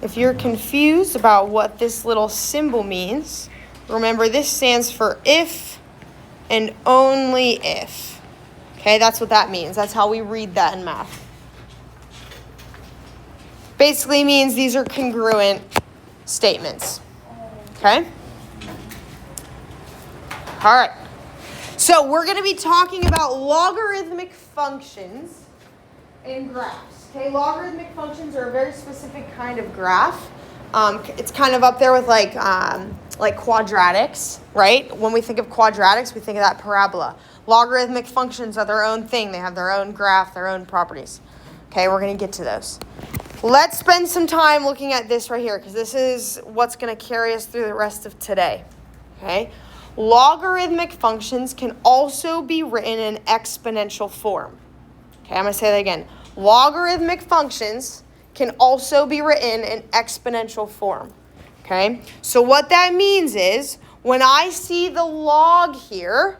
If you're confused about what this little symbol means, remember this stands for if and only if. Okay, that's what that means. That's how we read that in math. Basically means these are congruent statements. Okay? All right. So we're going to be talking about logarithmic functions and graphs. Okay, logarithmic functions are a very specific kind of graph. It's kind of up there with like quadratics, right? When we think of quadratics, we think of that parabola. Logarithmic functions are their own thing. They have their own graph, their own properties. Okay, we're going to get to those. Let's spend some time looking at this right here because this is what's going to carry us through the rest of today. Okay, logarithmic functions can also be written in exponential form. Okay, I'm going to say that again. Logarithmic functions can also be written in exponential form. Okay, so what that means is when I see the log here,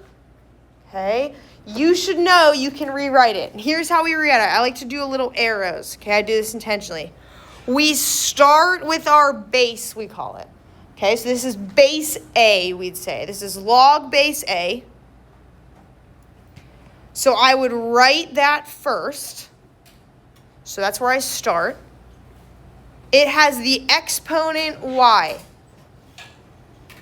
okay, you should know you can rewrite it. And here's how we rewrite it. I like to do a little arrows. Okay, I do this intentionally. We start with our base, we call it. Okay, so this is base A, we'd say. This is log base A. So I would write that first. So that's where I start. It has the exponent y.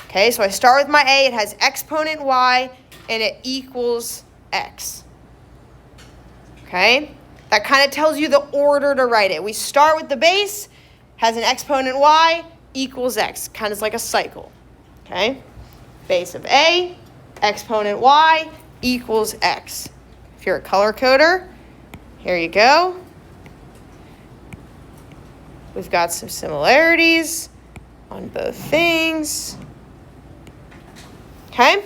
Okay, so I start with my A. It has exponent y, and it equals x. Okay, that kind of tells you the order to write it. We start with the base, has an exponent y, equals x. Kind of like a cycle. Okay, base of A, exponent y, equals x. If you're a color coder, here you go. We've got some similarities on both things. Okay?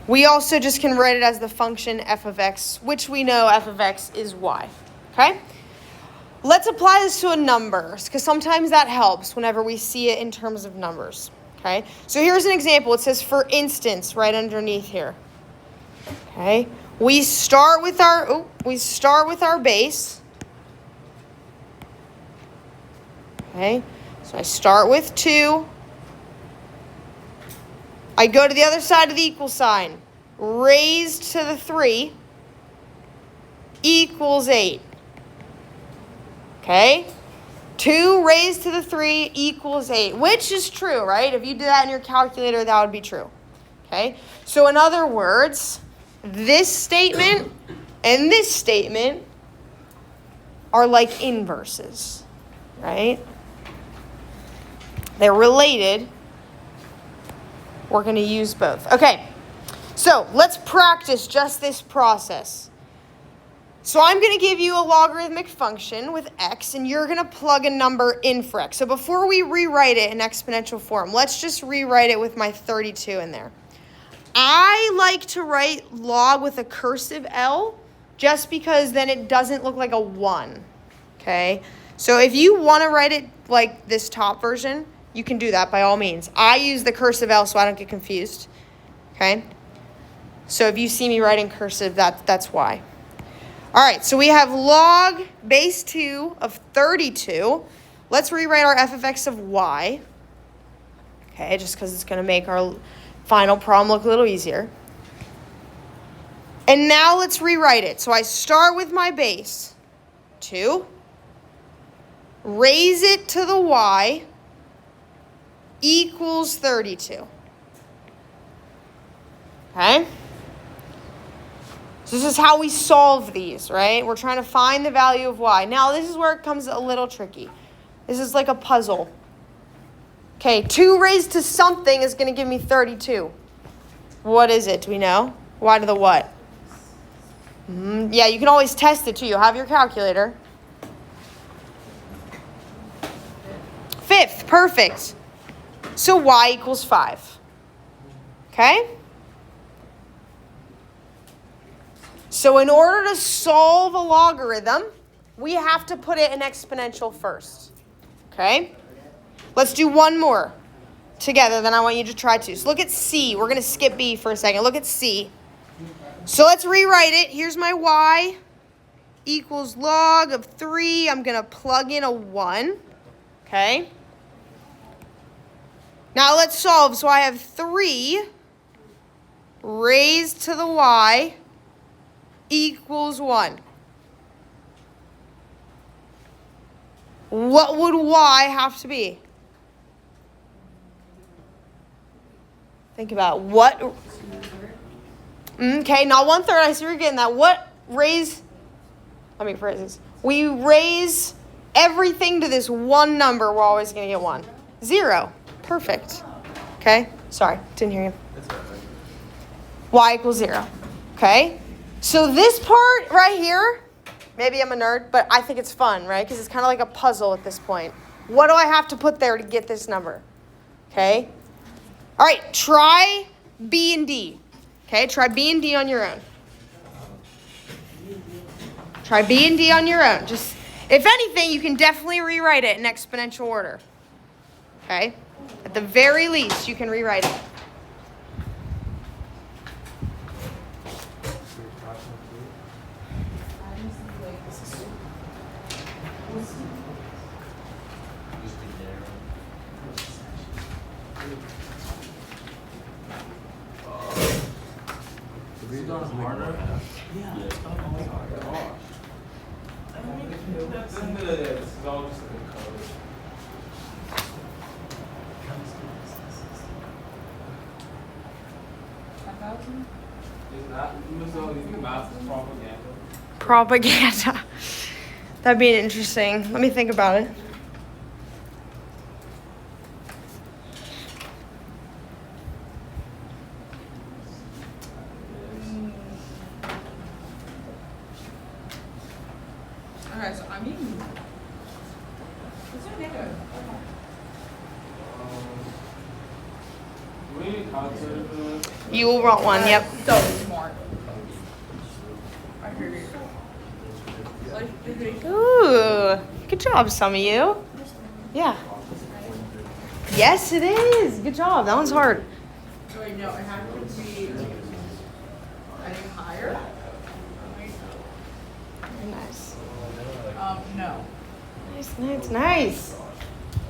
We also just can write it as the function f of x, which we know f of x is y. Okay? Let's apply this to a number, because sometimes that helps whenever we see it in terms of numbers. Okay? So here's an example. It says, for instance, right underneath here. Okay? We start with our base. Okay? So I start with 2. I go to the other side of the equal sign. Raised to the 3 equals 8. Okay? 2 raised to the 3 equals 8, which is true, right? If you did that in your calculator, that would be true. Okay? So in other words, this statement and this statement are like inverses, right? They're related. We're going to use both. Okay, so let's practice just this process. So I'm going to give you a logarithmic function with x, and you're going to plug a number in for x. So before we rewrite it in exponential form, let's just rewrite it with my 32 in there. I like to write log with a cursive L just because then it doesn't look like a 1, okay? So if you want to write it like this top version, you can do that by all means. I use the cursive L so I don't get confused, okay? So if you see me writing cursive, that's why. All right, so we have log base 2 of 32. Let's rewrite our f of x of y, okay, just because it's going to make our final problem look a little easier. And now let's rewrite it. So I start with my base, 2, raise it to the y, equals 32. Okay? So this is how we solve these, right? We're trying to find the value of y. Now, this is where it comes a little tricky. This is like a puzzle. Okay, 2 raised to something is going to give me 32. What is it? Do we know? Y to the what? Yeah, you can always test it too. You have your calculator. 5th, perfect. So y equals 5. Okay? So in order to solve a logarithm, we have to put it in exponential first. Okay? Let's do one more together, then I want you to try to. So look at C. We're going to skip B for a second. Look at C. So let's rewrite it. Here's my y. equals log of 3. I'm going to plug in a 1. Okay. Now let's solve. So I have 3 raised to the y equals 1. What would y have to be? Think about what. Okay, not 1/3. I see you're getting that. What raise? Let me phrase this. We raise everything to this one number. We're always going to get 1. 0. Perfect. Okay. Sorry, didn't hear you. Y equals 0. Okay. So this part right here, maybe I'm a nerd, but I think it's fun, right? Because it's kind of like a puzzle at this point. What do I have to put there to get this number? Okay. All right, try B and D. Okay, try B and D on your own. Try B and D on your own. Just, if anything, you can definitely rewrite it in exponential order. Okay? At the very least, you can rewrite it. Propaganda. That'd be interesting. Let me think about it. Okay, so I mean, it's okay. You will want one, yep. So smart. I heard it. Ooh, good job, some of you. Yeah. Yes, it is. Good job. That one's hard. Wait, no, it has to be, I think, higher. Nice. No. Nice.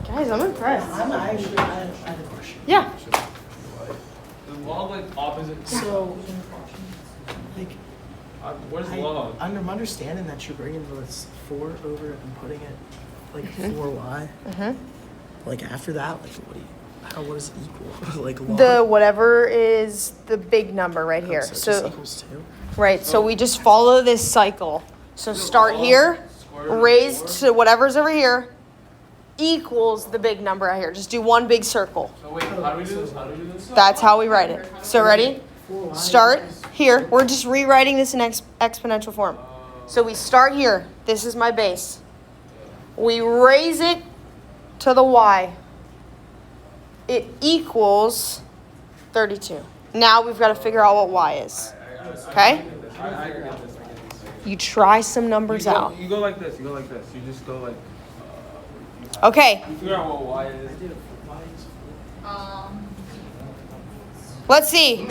Guys, I'm impressed. I have a question. Yeah. The log like opposite. So, like, Where's the log? I'm understanding that you're bringing this 4 over and putting it like 4y. Like after that, like what is it equal? Like log? The whatever is the big number right here. So it just So equals 2. right. So we just follow this cycle. So start here, raise to whatever's over here, equals the big number right here. Just do one big circle. So wait, how do we do this? How do we do this? That's how we write it. So ready? 4y Start equals- here. We're just rewriting this in exponential form. So we start here. This is my base. We raise it to the y. It equals 32. Now we've got to figure out what y is. Okay? I get this. I get this. You try some numbers out. You go like this. You go like this. You just go like. Okay, You figure out what y is. I did a y is 4. let's see.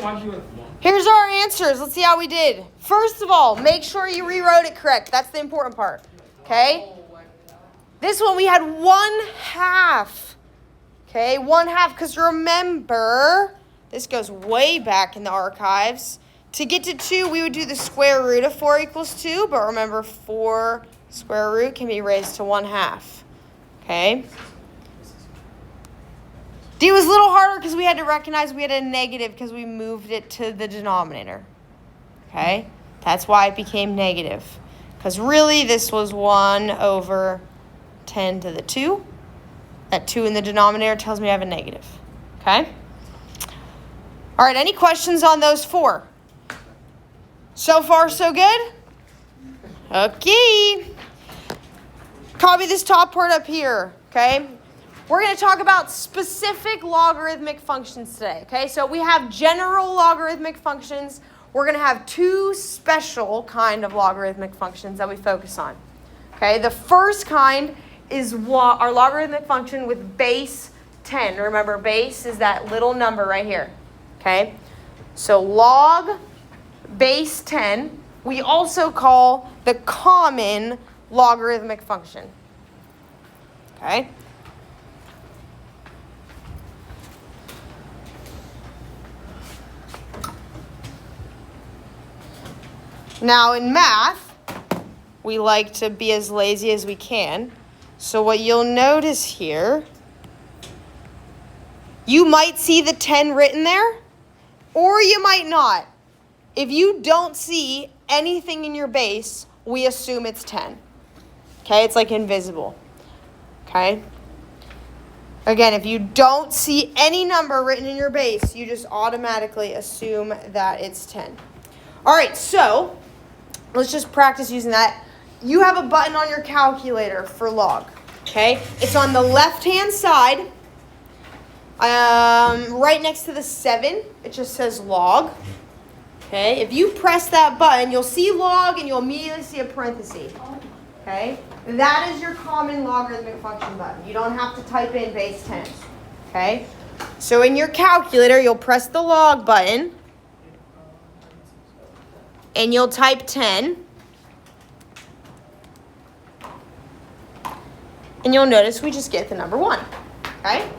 Here's our answers. Let's see how we did. First of all, make sure you rewrote it correct. That's the important part. Okay? This one we had 1/2. Okay, 1/2, because remember, this goes way back in the archives. To get to 2, we would do the square root of 4 equals 2, but remember 4 square root can be raised to 1/2. Okay? D was a little harder because we had to recognize we had a negative because we moved it to the denominator. Okay? That's why it became negative. Because really this was 1/10 to the 2. That 2 in the denominator tells me I have a negative. Okay? All right, any questions on those 4? So far, so good? Okay. Copy this top part up here, okay? We're going to talk about specific logarithmic functions today, okay? So we have general logarithmic functions. We're going to have 2 special kind of logarithmic functions that we focus on, okay? The first kind is our logarithmic function with base 10. Remember, base is that little number right here, okay? So log base 10 we also call the common logarithmic function. Okay? Now in math, we like to be as lazy as we can. So what you'll notice here, you might see the 10 written there, or you might not. If you don't see anything in your base, we assume it's 10. Okay, it's like invisible. Okay? Again, if you don't see any number written in your base, you just automatically assume that it's 10. All right, so let's just practice using that. You have a button on your calculator for log. Okay? It's on the left-hand side, right next to the 7. It just says log. Okay? If you press that button, you'll see log and you'll immediately see a parenthesis. Okay? That is your common logarithmic function button. You don't have to type in base 10. Okay? So in your calculator, you'll press the log button and you'll type 10. And you'll notice we just get the number 1. Okay?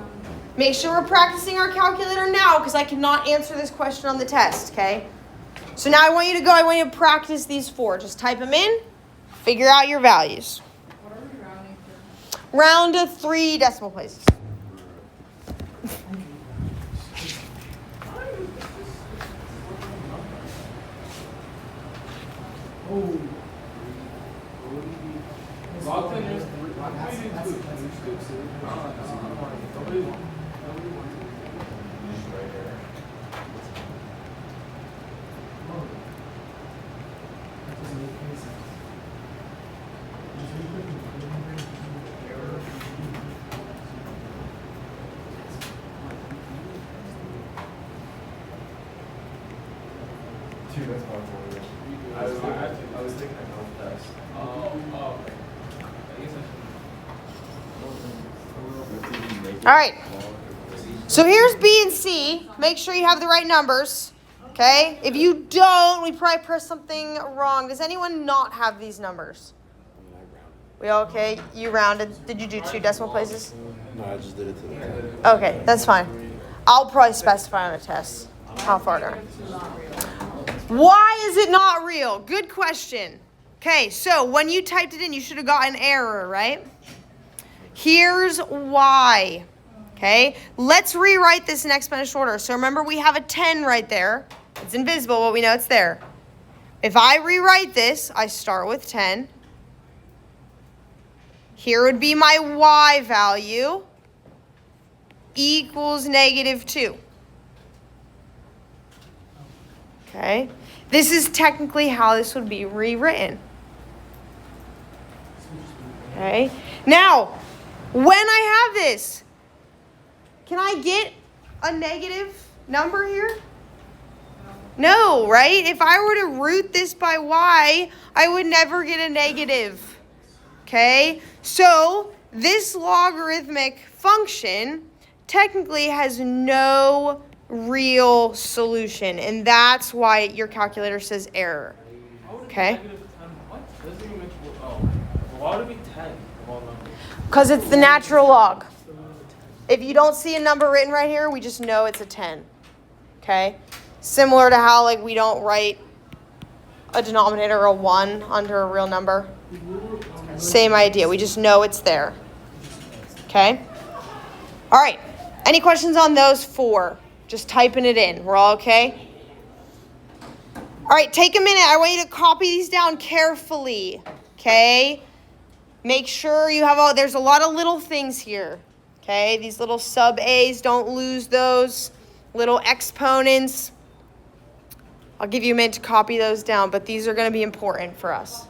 Make sure we're practicing our calculator now because I cannot answer this question on the test. Okay? So now I want you to practice these 4. Just type them in, figure out your values. What are we rounding to? Round to 3 decimal places. I was thinking of health test. Oh, okay. All right. So here's B and C. Make sure you have the right numbers. Okay? If you don't, we probably pressed something wrong. Does anyone not have these numbers? We all okay? You rounded. Did you do 2 decimal places? No, I just did it to the 10. Okay, that's fine. I'll probably specify on a test how far to. Why is it not real? Good question. Okay, so when you typed it in, you should have got an error, right? Here's why. Okay, let's rewrite this in exponential order. So remember, we have a 10 right there. It's invisible, but we know it's there. If I rewrite this, I start with 10. Here would be my y value equals -2. Okay, this is technically how this would be rewritten. Okay, now, when I have this, can I get a negative number here? No, right? If I were to root this by y, I would never get a negative. Okay, so this logarithmic function technically has no real solution, and that's why your calculator says error. Okay? What? Doesn't even make why would it be 10 of all numbers? Because it's the natural log. If you don't see a number written right here, we just know it's a 10. Okay? Similar to how like we don't write a denominator or a 1 under a real number. Same idea. We just know it's there. Okay? All right. Any questions on those 4? Just typing it in. We're all okay? All right, take a minute. I want you to copy these down carefully. Okay? Make sure you have there's a lot of little things here. Okay? These little sub A's, don't lose those. Little exponents. I'll give you a minute to copy those down, but these are going to be important for us.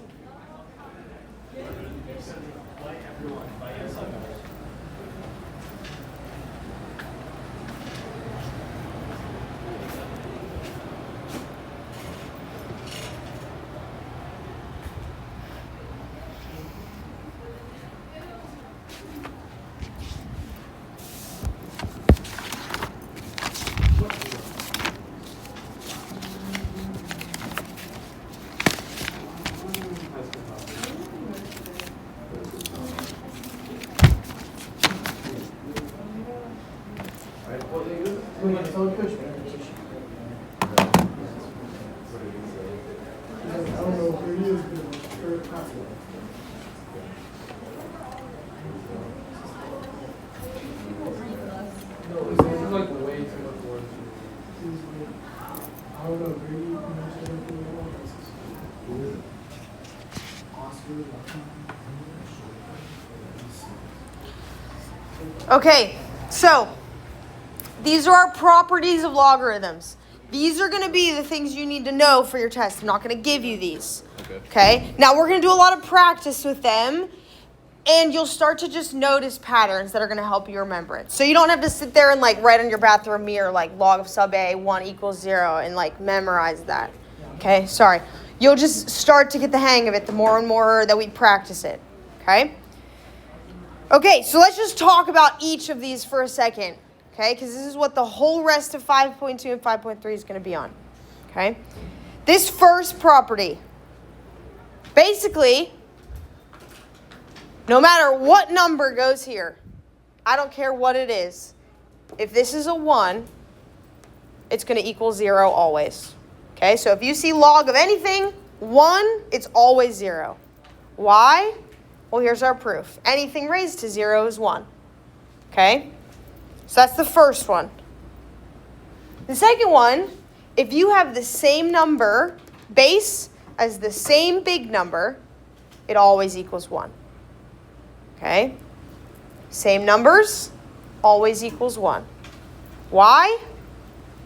No, this is like way too much work. Okay, so these are our properties of logarithms. These are going to be the things you need to know for your test. I'm not going to give you these. Okay? Now we're going to do a lot of practice with them, and you'll start to just notice patterns that are going to help you remember it. So you don't have to sit there and like write on your bathroom mirror like log of sub a 1 equals 0 and like memorize that. Okay? Sorry. You'll just start to get the hang of it the more and more that we practice it. Okay? Okay, so let's just talk about each of these for a second. Okay, because this is what the whole rest of 5.2 and 5.3 is going to be on. Okay, this first property, basically, no matter what number goes here, I don't care what it is, if this is a 1, it's going to equal 0 always. Okay, so if you see log of anything, 1, it's always 0. Why? Well, here's our proof. Anything raised to 0 is 1. Okay? So that's the first one. The second one, if you have the same number base as the same big number, it always equals 1. Okay? Same numbers, always equals 1. Why?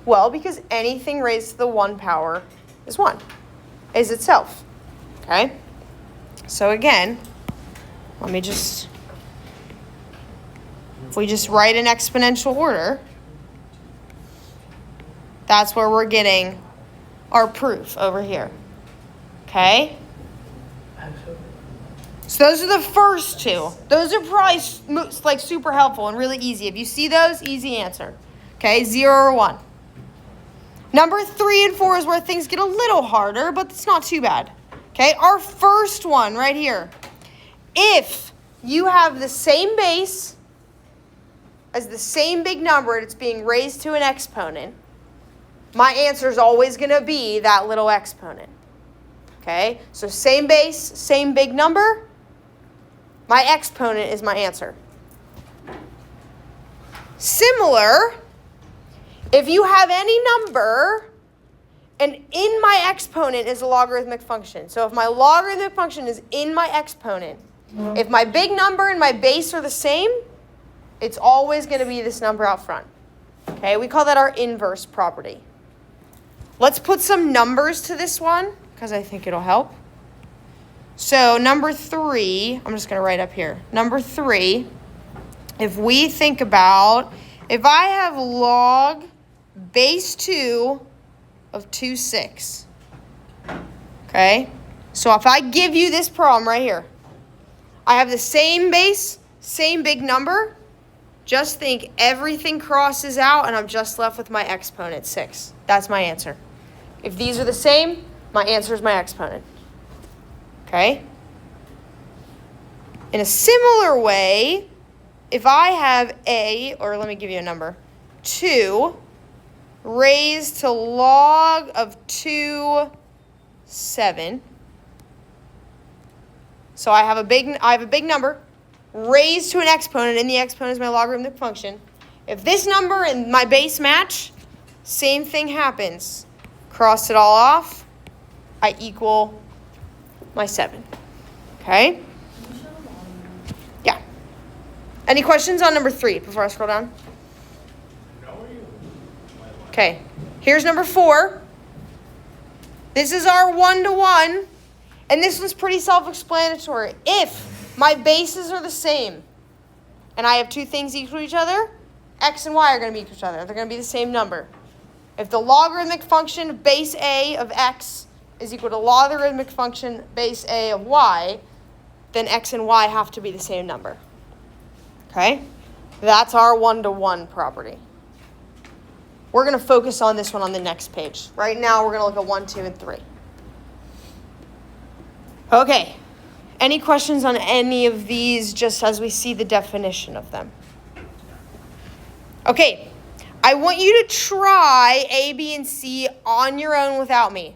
Well, because anything raised to the 1 power is 1, is itself. Okay? So again, let me just... If we just write in exponential order, that's where we're getting our proof over here. Okay? So those are the first two. Those are probably like super helpful and really easy. If you see those, easy answer. Okay? 0 or 1. Number 3 and 4 is where things get a little harder, but it's not too bad. Okay? Our first one right here. If you have the same base as the same big number and it's being raised to an exponent, my answer is always going to be that little exponent. Okay? So same base, same big number, my exponent is my answer. Similar, if you have any number and in my exponent is a logarithmic function. So if my logarithmic function is in my exponent, if my big number and my base are the same, it's always going to be this number out front. Okay, we call that our inverse property. Let's put some numbers to this one because I think it'll help. So number 3, I'm just going to write up here. Number 3, if we think about, if I have log base 2 of 2, 6. Okay, so if I give you this problem right here, I have the same base, same big number. Just think everything crosses out and I'm just left with my exponent, 6. That's my answer. If these are the same, my answer is my exponent. Okay? In a similar way, if I have a, or let me give you a number, 2 raised to log of 2, 7. So I have a big number raised to an exponent, and the exponent is my logarithmic function. If this number and my base match, same thing happens. Cross it all off, I equal my 7. Okay? Yeah. Any questions on number 3 before I scroll down? Okay. Here's number 4. This is our 1-to-1, and this one's pretty self-explanatory. If my bases are the same, and I have two things equal to each other, x and y are going to be equal to each other. They're going to be the same number. If the logarithmic function base a of x is equal to logarithmic function base a of y, then x and y have to be the same number. Okay? That's our 1-to-1 property. We're going to focus on this one on the next page. Right now, we're going to look at 1, 2, and 3. Okay. Any questions on any of these just as we see the definition of them? Okay. I want you to try A, B, and C on your own without me.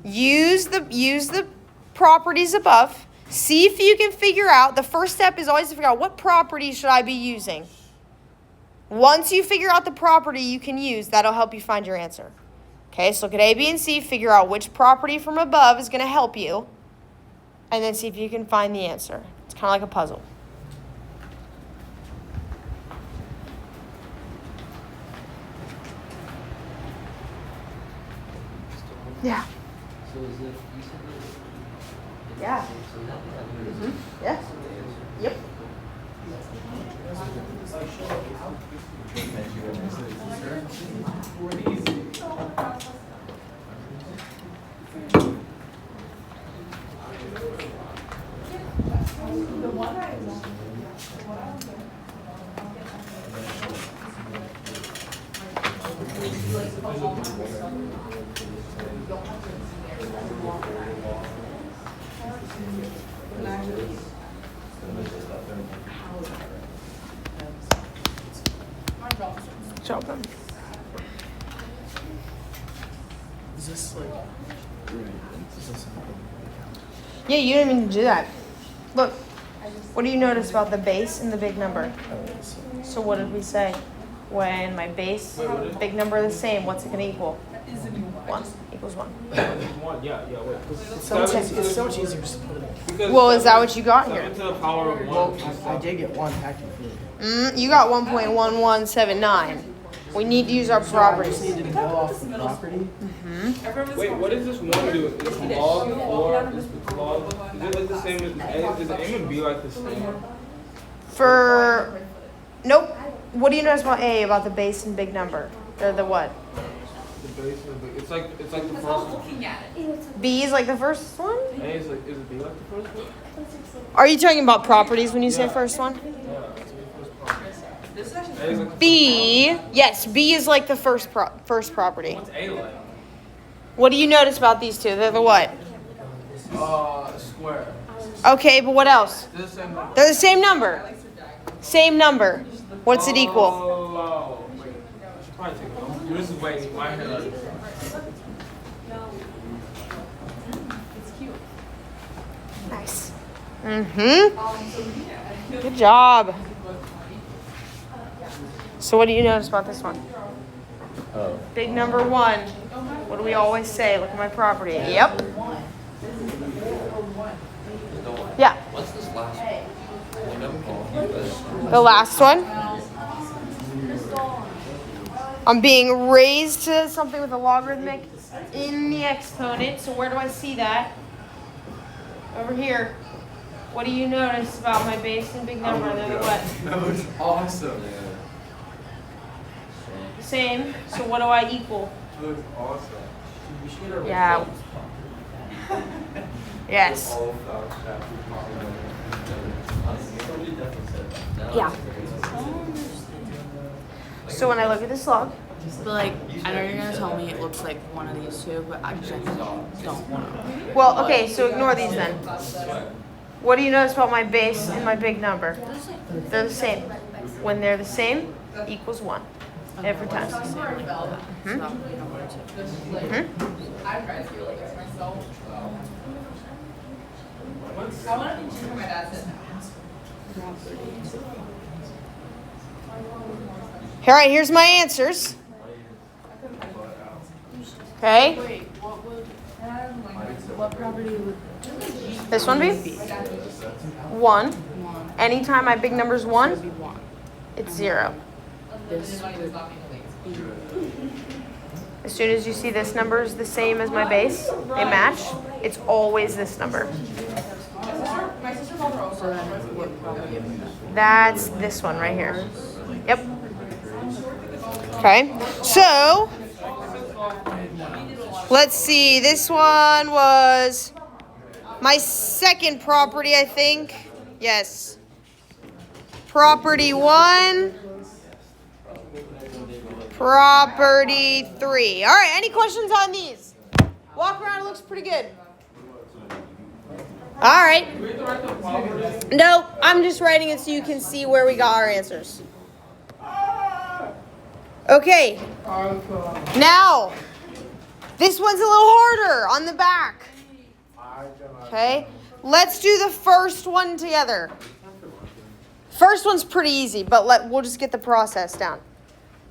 use the properties above. See if you can figure out. The first step is always to figure out what property should I be using. Once you figure out the property you can use, that'll help you find your answer. Okay, so look at A, B, and C, figure out which property from above is going to help you, and then see if you can find the answer. It's kind of like a puzzle. Yeah. So is it, you said that? Yeah. So that Yes. Yep. Job done. Is this like? Is this Yeah, you didn't mean to do that. Look, what do you notice about the base and the big number? So what did we say? When my base, big number are the same, what's it gonna equal? 1 equals 1. One, yeah, wait. It's so much easier just to put it in. Because Well, is that what you got here? 7 to the power of 1. Well, I did get 1 technically. You got 1.1179. We need to use our So I properties. just needed to go off the property. Wait, what does this 1 do? It's log 4. It's log. Is it like the same as A? Is A and B like the same? For, nope. What do you notice about A, about the base and big number? They're the what? The base of the, it's like the first one. Looking at it. B is like the first one? A is like, is it B like the first one? Are you talking about properties when you say first one? This is actually A is like the B, yes, B is like the first property. What's A like? What do you notice about these two? They're the what? Square. Okay, but what else? They're the same number. They're the same number. Same number. What's it equal? Oh, wait. I should probably take it off. This is way my head. Nice. Mm-hmm. Good job. So what do you notice about this one? Oh. Big number 1. What do we always say? Look at my property. Yep. Yeah. What's this last one? I'm confused. The last one. I'm being raised to something with a logarithmic in the exponent. So where do I see that? Over here. What do you notice about my base and big number? They're the what? That was awesome. Same. So what do I equal? That was awesome. Yeah. Yes. Yeah. So when I look at this log, But like, I know you're gonna tell me it looks like one of these two, but I just don't want to. well, okay, so ignore these then. What do you notice about my base and my big number? They're the same. When they're the same, equals 1. Every time. Mm-hmm. I try to feel like it's myself. I want to do my dad said. All right, here's my answers. Okay. Wait, what property would This one be? 1. Anytime my big number's 1, be one? it's 0. This As soon as you see this number is the same as my base, they match, it's always this number. my sister called her also. What property is that? That's this one right here. Yep. Okay. So, let's see. This one was my second property, I think. Yes. Property 1. Property 3. All right, any questions on these? Walk around, it looks pretty good. All right. No, I'm just writing it so you can see where we got our answers. Okay. Now, This one's a little harder on the back. Okay, let's do the first one together. First one's pretty easy, but we'll just get the process down.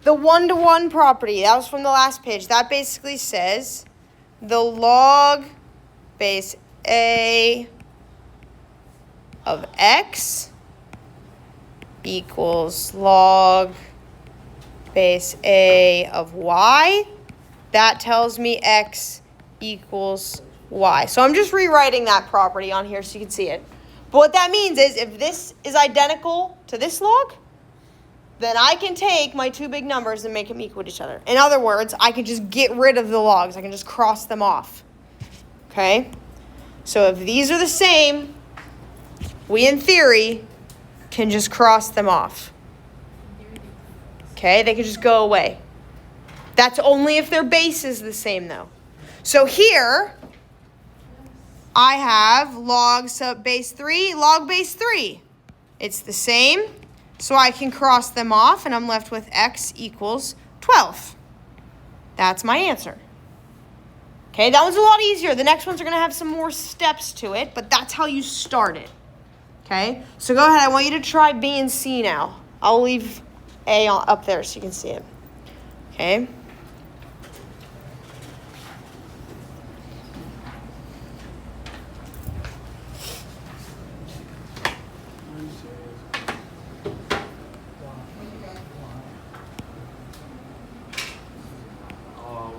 The one-to-one property, that was from the last page. That basically says the log base A of x equals log base A of y. That tells me x equals y. So I'm just rewriting that property on here so you can see it. But what that means is if this is identical to this log, then I can take my two big numbers and make them equal to each other. In other words, I can just get rid of the logs. I can just cross them off. Okay? So if these are the same, we in theory can just cross them off. Okay? They can just go away. That's only if their base is the same, though. So here, I have log sub base 3, log base 3. It's the same, so I can cross them off, and I'm left with x equals 12. That's my answer. Okay, that one's a lot easier. The next ones are going to have some more steps to it, but that's how you start it. Okay, so go ahead. I want you to try B and C now. I'll leave A up there so you can see it. Okay.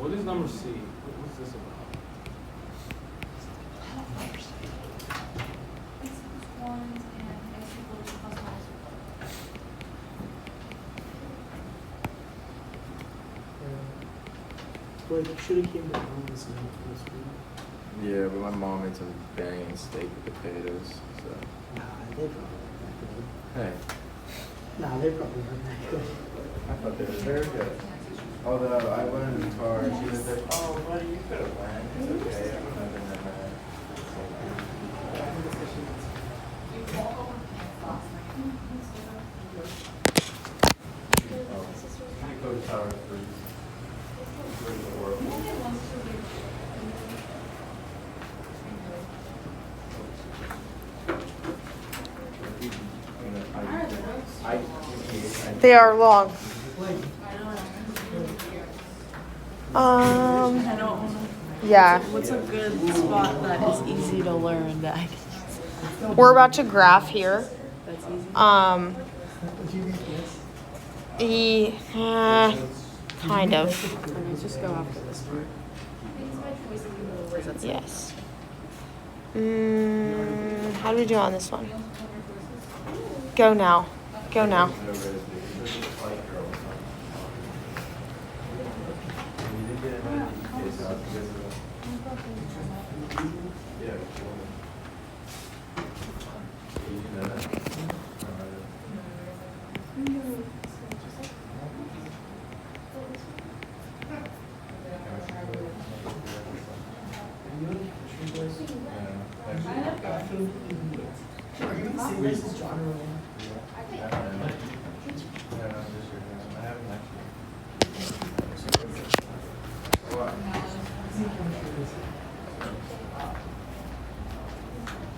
What is number C? What's this about? Wait, should have came to Mom's and for this week. Yeah, but my mom made some banging steak with potatoes, so. Nah, they probably weren't that Hey, good. Nah, they probably weren't that good. I thought they were very good. Although I went in the car, she was like, "Oh, buddy, you could have went. It's okay. I'm not been that mad." Go to Tower 3. They are long. Yeah. What's a good spot that is easy to learn that I can We're about to graph here. that's easy? Kind of. Okay, just go after this part. Yes. How do we do on this one? Go now. Go now.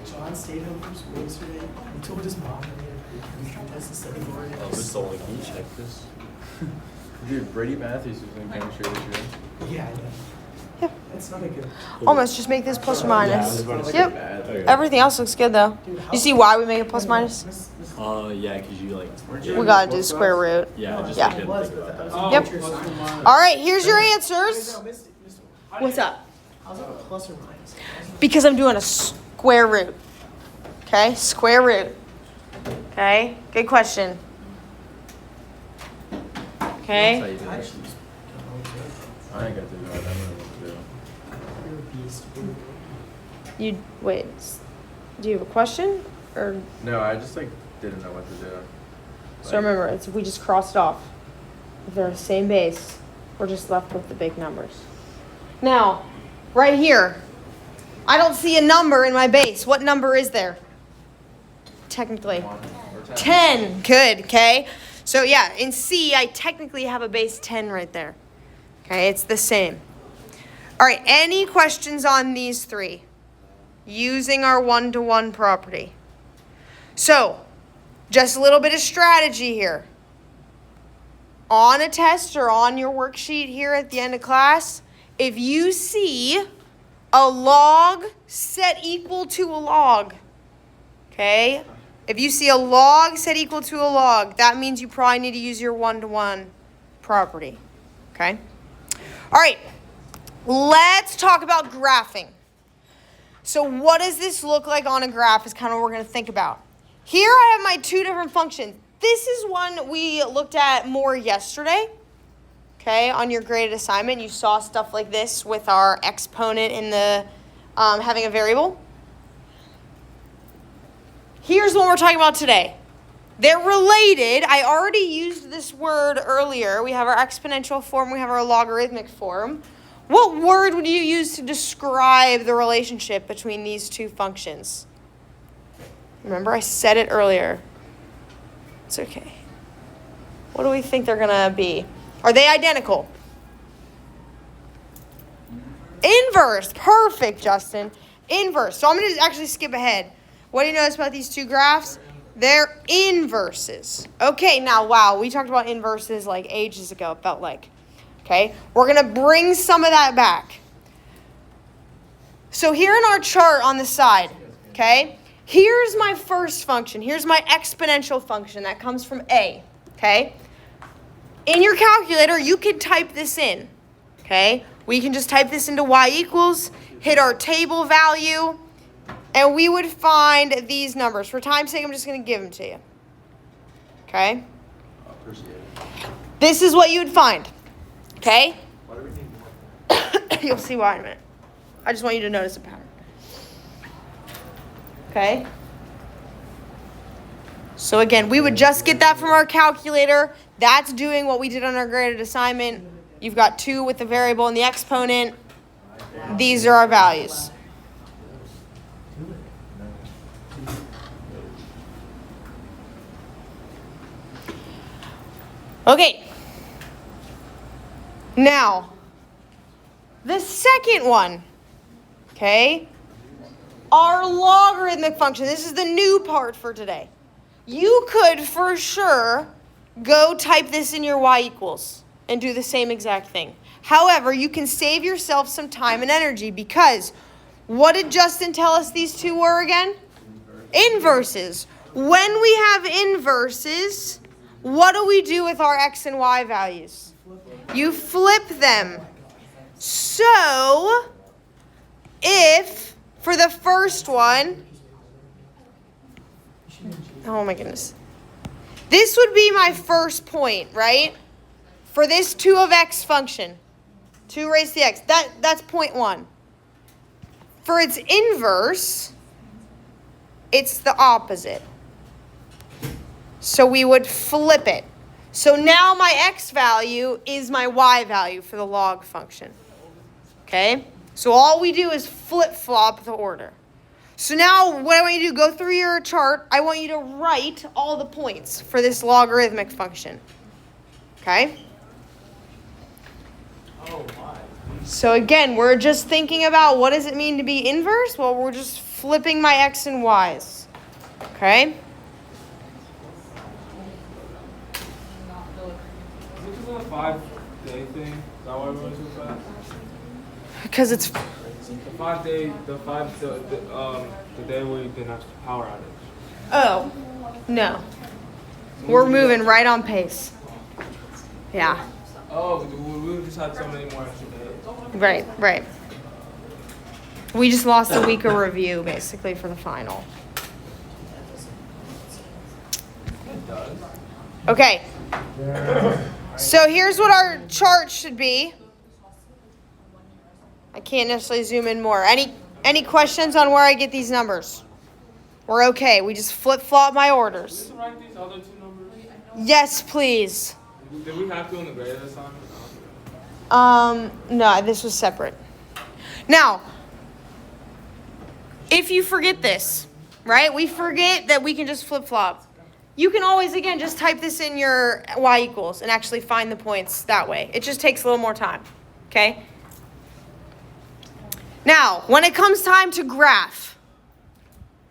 John stayed home from school yesterday. He told his mom that he had a chemistry test to study for it. Oh, this only can you check this? Dude, Brady Matthews was in chemistry this year. Yeah, I know. Yeah. That's not a good. Almost. Just make this plus or minus. Yep. Bad. Everything else looks good though. You see why we make it plus minus? Yeah, because you like. We gotta do the square root. Yeah, just Yeah. like It was, but that was Yep. plus or minus. All right, here's your answers. No, missed it. What's up? How's that a plus or minus? Because I'm doing a square root. Okay, square root. Okay, good question. Okay. I actually just don't know what to do. I ain't got to do that. I don't know what to do. You're a beast. You wait. Do you have a question or? No, I just like didn't know what to do. So remember, it's we just crossed it off. If they're the same base, we're just left with the big numbers. Now, right here, I don't see a number in my base. What number is there? Technically. 1 or 10. Good, okay? So yeah, in C, I technically have a base 10 right there. Okay, it's the same. All right, any questions on these three? Using our one-to-one property. So, just a little bit of strategy here. On a test or on your worksheet here at the end of class, if you see a log set equal to a log, okay? If you see a log set equal to a log, that means you probably need to use your one-to-one property, okay? All right, let's talk about graphing. So what does this look like on a graph is kind of what we're going to think about. Here I have my two different functions. This is one we looked at more yesterday, okay? On your graded assignment, you saw stuff like this with our exponent in the having a variable. Here's what we're talking about today. They're related. I already used this word earlier. We have our exponential form. We have our logarithmic form. What word would you use to describe the relationship between these two functions? Remember, I said it earlier. It's okay. What do we think they're going to be? Are they identical? Inverse. Perfect, Justin. Inverse. So I'm going to actually skip ahead. What do you notice about these two graphs? They're inverses. Okay, now, wow, we talked about inverses like ages ago, it felt like. Okay, we're going to bring some of that back. So here in our chart on the side, okay, here's my first function. Here's my exponential function that comes from A, okay? In your calculator, you can type this in, okay? We can just type this into y equals, hit our table value, and we would find these numbers. For time's sake, I'm just going to give them to you, okay? Appreciate it. This is what you would find, okay? You'll see why in a minute. I just want you to notice a pattern. Okay? So again, we would just get that from our calculator. That's doing what we did on our graded assignment. You've got 2 with the variable and the exponent. These are our values. Okay. Now, the second one, okay, our logarithmic function. This is the new part for today. You could, for sure, go type this in your y equals and do the same exact thing. However, you can save yourself some time and energy because what did Justin tell us these two were again? Inverses. When we have inverses, what do we do with our x and y values? You flip them. So, if for the first one, oh my goodness, this would be my first point, right? For this 2 of x function, 2 raised to the x, that's point 1. For its inverse, it's the opposite. So we would flip it. So now my x value is my y value for the log function. Okay? So all we do is flip-flop the order. So now what I want you to do, go through your chart. I want you to write all the points for this logarithmic function. Okay? So again, we're just thinking about what does it mean to be inverse? Well, we're just flipping my x and y's. Okay? Is it just a 5-day thing? Is that why everyone's so fast? Because it's The 5 day, the day where you didn't have power outage. oh no, we're moving right on pace. Yeah. Oh, we just had so many more extra days. Right. We just lost a week of review basically for the final. It does. Okay. So here's what our chart should be. I can't necessarily zoom in more. Any questions on where I get these numbers? We're okay. We just flip-flop my orders. Did we write these other 2 numbers? Yes, please. Did we have to in the graded assignment? No, this was separate. Now, if you forget this, right? We forget that we can just flip-flop. You can always, again, just type this in your y equals and actually find the points that way. It just takes a little more time, okay? Now, when it comes time to graph,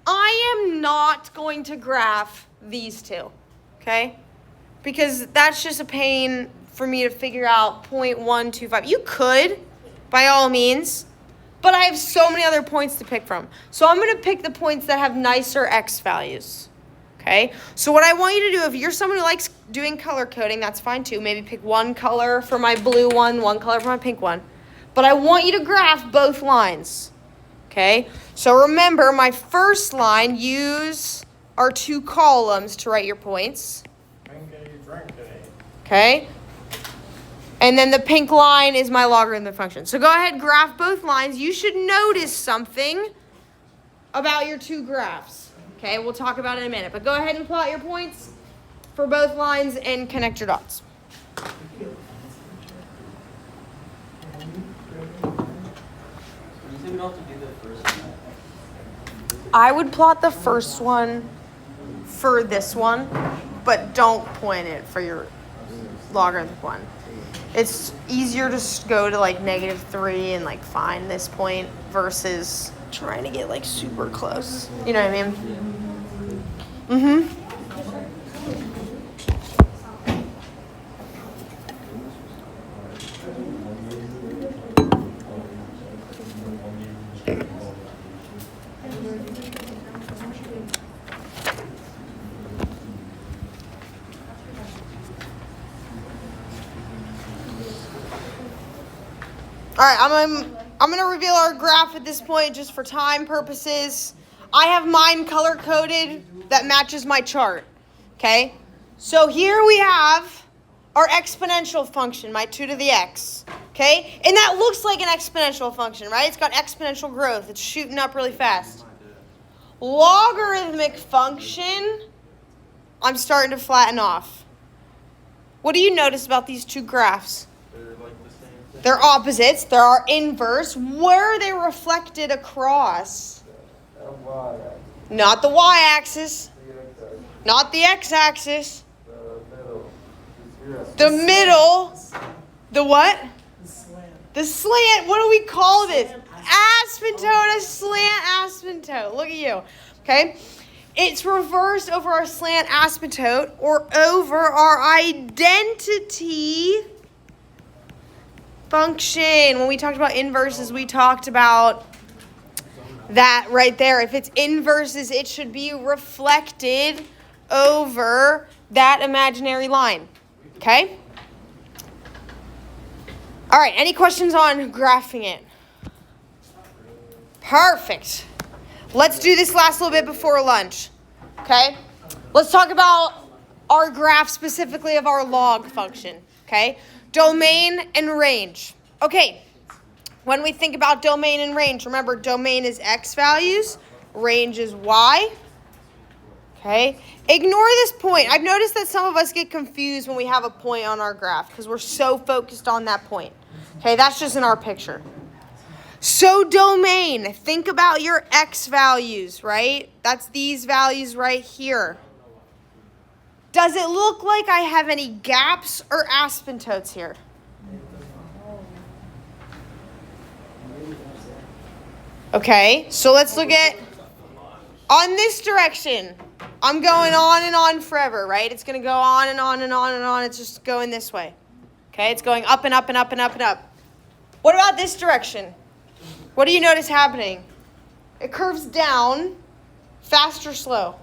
I am not going to graph these two, okay? Because that's just a pain for me to figure out 0.125. You could, by all means, but I have so many other points to pick from. So I'm going to pick the points that have nicer x values, okay? So what I want you to do, if you're someone who likes doing color coding, that's fine too. Maybe pick one color for my blue one color for my pink one. But I want you to graph both lines, okay? So remember, my first line, use our two columns to write your points. Okay? And then the pink line is my logarithmic function. So go ahead, graph both lines. You should notice something about your two graphs. Okay, we'll talk about it in a minute. But go ahead and plot your points for both lines and connect your dots. I would plot the first one for this one, but don't point it for your logarithmic one. It's easier to go to like -3 and like find this point versus trying to get like super close. You know what I mean? All right, I'm going to reveal our graph at this point just for time purposes. I have mine color-coded that matches my chart, okay? So here we have our exponential function, my 2 to the x, okay? And that looks like an exponential function, right? It's got exponential growth. It's shooting up really fast. Logarithmic function, I'm starting to flatten off. What do you notice about these two graphs? They're opposites. They're our inverse. Where are they reflected across? Not the y-axis. Not the x-axis. The middle. The what? The slant. What do we call this? Asymptote. A slant asymptote. Look at you. Okay? It's reversed over our slant asymptote or over our identity function. When we talked about inverses, we talked about that right there. If it's inverses, it should be reflected over that imaginary line. Okay? All right, any questions on graphing it? Perfect. Let's do this last little bit before lunch. Okay? Let's talk about our graph specifically of our log function. Okay? Domain and range. Okay, when we think about domain and range, remember domain is x values, range is y. Okay, ignore this point. I've noticed that some of us get confused when we have a point on our graph because we're so focused on that point. Okay, that's just in our picture. So domain, think about your x values, right? That's these values right here. Does it look like I have any gaps or asymptotes here? Okay, so let's look at, on this direction, I'm going on and on forever, right? It's going to go on and on and on and on. It's just going this way. Okay, it's going up and up and up and up and up. What about this direction? What do you notice happening? It curves down, fast or slow?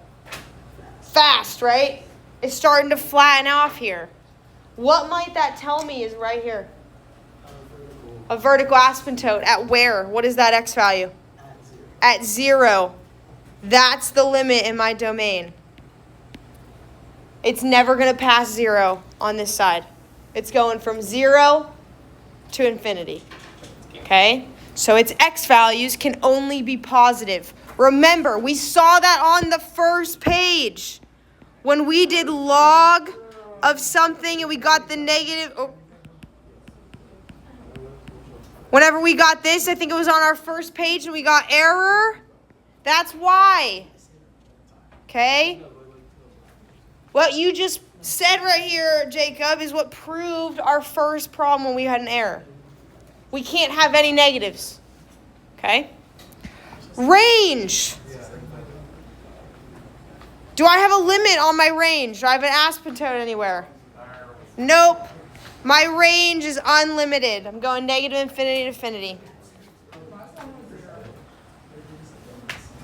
Fast, right? It's starting to flatten off here. What might that tell me is right here? A vertical asymptote. At where? What is that x value? At 0. That's the limit in my domain. It's never going to pass 0 on this side. It's going from 0 to infinity. Okay? So its x values can only be positive. Remember, we saw that on the first page. When we did log of something and we got the negative... Oh. Whenever we got this, I think it was on our first page and we got error. That's why. Okay? What you just said right here, Jacob, is what proved our first problem when we had an error. We can't have any negatives. Okay? Range. Do I have a limit on my range? Do I have an asymptote anywhere? Nope. My range is unlimited. I'm going negative infinity to infinity.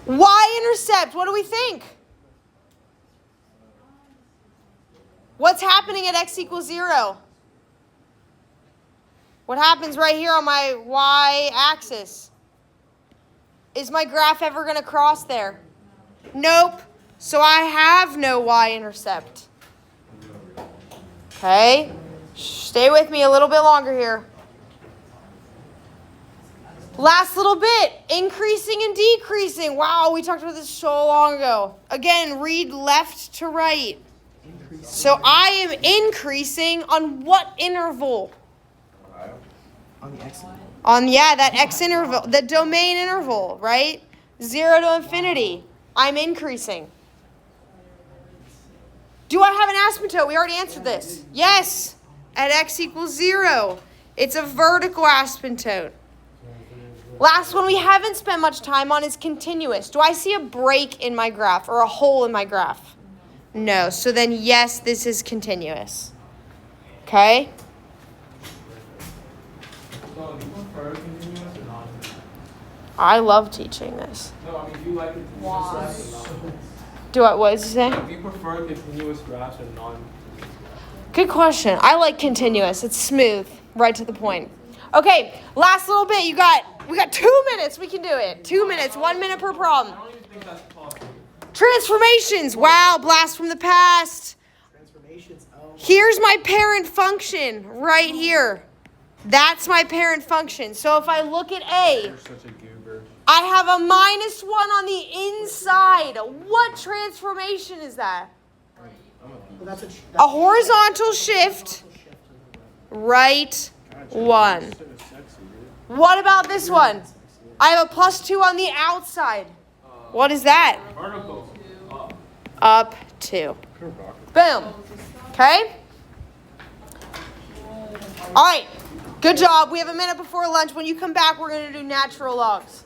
Y-intercept, what do we think? What's happening at x equals 0? What happens right here on my y-axis? Is my graph ever going to cross there? Nope. So I have no y-intercept. Okay? Stay with me a little bit longer here. Last little bit. Increasing and decreasing. Wow, we talked about this so long ago. Again, read left to right. So I am increasing on what interval? On the x interval. On, yeah, that x interval, the domain interval, right? 0 to infinity. I'm increasing. Do I have an asymptote? We already answered this. Yes, at x equals 0. It's a vertical asymptote. Last one we haven't spent much time on is continuous. Do I see a break in my graph or a hole in my graph? No. So then, yes, this is continuous. Okay? So, do you prefer continuous or non? I love teaching this. No, I mean, do you like continuous graphs or non? Do I, what did you say? Do you prefer continuous graphs or non? Good question. I like continuous. It's smooth, right to the point. Okay, last little bit. We got 2 minutes. We can do it. 2 minutes, 1 minute per problem. I don't even think that's possible. Transformations. Wow, blast from the past. Transformations. Oh. Here's my parent function right here. That's my parent function. So if I look at A, You're such a goober. I have a -1 on the inside. What transformation is that? Well, that's A horizontal shift, right 1. What about this one? I have a +2 on the outside. What is that? Vertical. Up 2. Boom. Okay? All right. Good job. We have a minute before lunch. When you come back, we're going to do natural logs.